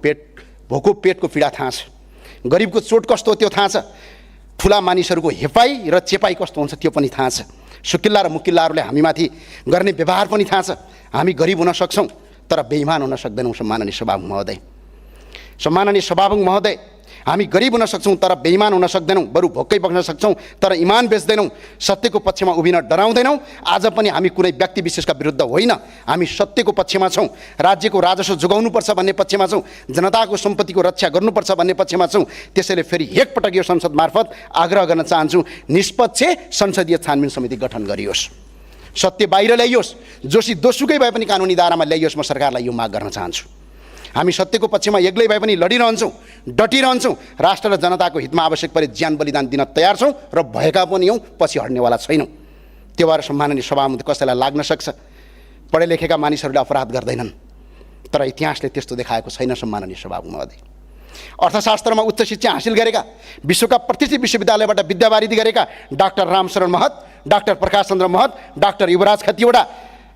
भोको पेटको पीडा थाहा छ, गरिबको चोट कस्तो हो त्यो थाहा छ, ठुला मानिसहरूको हेपाई र चेपाई कस्तो हुन्छ त्यो पनि थाहा छ, सुकिल्ला र मुकिल्लाहरूले हामीमाथि गर्ने व्यवहार पनि थाहा छ। हामी गरिब हुन सक्छौँ तर बेइमान हुन सक्दैनौँ। सम्माननीय सभामुख महोदय, सम्माननीय सभामुख महोदय, हामी गरिब हुन सक्छौँ तर बेइमान हुन सक्दैनौँ, बरु भोकै बस्न सक्छौँ तर इमान बेच्दैनौँ, सत्यको पक्षमा उभिन डराउँदैनौँ। आज पनि हामी कुनै व्यक्ति विशेषका विरुद्ध होइन, हामी सत्यको पक्षमा छौँ, राज्यको राजस्व जोगाउनुपर्छ भन्ने पक्षमा छौँ, जनताको सम्पत्तिको रक्षा गर्नुपर्छ भन्ने पक्षमा छौँ। त्यसैले फेरि एकपटक यो संसद मार्फत आग्रह गर्न चाहन्छु, निष्पक्ष संसदीय छानबिन समिति गठन गरियोस्, सत्य बाहिर ल्याइयोस्, जोशी दोषुकै भए पनि कानुनी दायरामा ल्याइयोस्। म सरकारलाई यो माग गर्न चाहन्छु। हामी सत्यको पक्षमा एक्लै भए पनि लडिरहन्छौँ, डटिरहन्छौँ, राष्ट्र र जनताको हितमा आवश्यक परे ज्यान बलिदान दिन तयार छौँ र भएका पनि हौँ, पछि हट्नेवाला छैनौँ। त्यो भएर सम्माननीय सभामुख कसैलाई लाग्न सक्छ पढे लेखेका मानिसहरूले अपराध गर्दैनन्, तर इतिहासले त्यस्तो देखाएको छैन। सम्माननीय सभामुख महोदय, अर्थशास्त्रमा उच्च शिक्षा हासिल गरेका, विश्वका प्रतिष्ठित विश्वविद्यालयबाट विद्यावारिधि गरेका डाक्टर रामशरण महत, डाक्टर प्रकाश चन्द्र महत, डाक्टर युवराज खतिवडा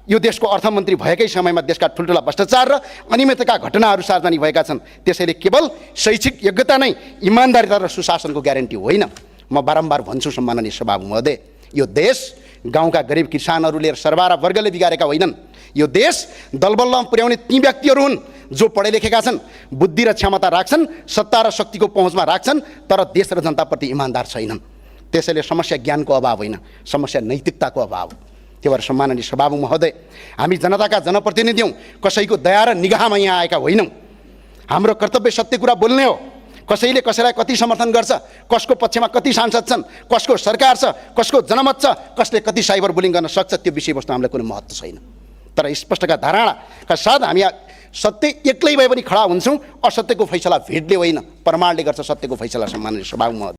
यो देशको अर्थमन्त्री भएकै समयमा देशका ठुल्ठुला भ्रष्टाचार र अनियमितताका घटनाहरू सार्वजनिक भएका छन्। त्यसैले केवल शैक्षिक योग्यता नै इमानदारिता र सुशासनको ग्यारेन्टी होइन। म बारम्बार भन्छु सम्माननीय सभामुख महोदय, यो देश गाउँका गरिब किसानहरूले र सरबारा वर्गले बिगारेका होइनन्। यो देश दलबलमा पुर्याउने ती व्यक्तिहरू हुन् जो पढे लेखेका छन्, बुद्धि र क्षमता राख्छन्, सत्ता र शक्तिको पहुँचमा राख्छन्, तर देश र जनताप्रति इमानदार छैनन्। त्यसैले समस्या ज्ञानको अभाव होइन, समस्या नैतिकताको अभाव। त्यो भएर सम्माननीय सभामुख महोदय, हामी जनताका जनप्रतिनिधि हौँ, कसैको दया र निगाहमा यहाँ आएका होइनौँ। हाम्रो कर्तव्य सत्य कुरा बोल्ने हो। कसैले कसैलाई कति समर्थन गर्छ, कसको पक्षमा कति सांसद छन्, कसको सरकार छ, कसको जनमत छ, कसले कति साइबर बुलिङ गर्न सक्छ, त्यो विषयवस्तु हामीलाई कुनै महत्त्व छैन। तर स्पष्टका धारणाका साथ हामी सत्य एक्लै भए पनि खडा हुन्छौँ। असत्यको फैसला भेटले होइन, प्रमाणले गर्छ सत्यको फैसला। सम्माननीय सभामुख महोदय।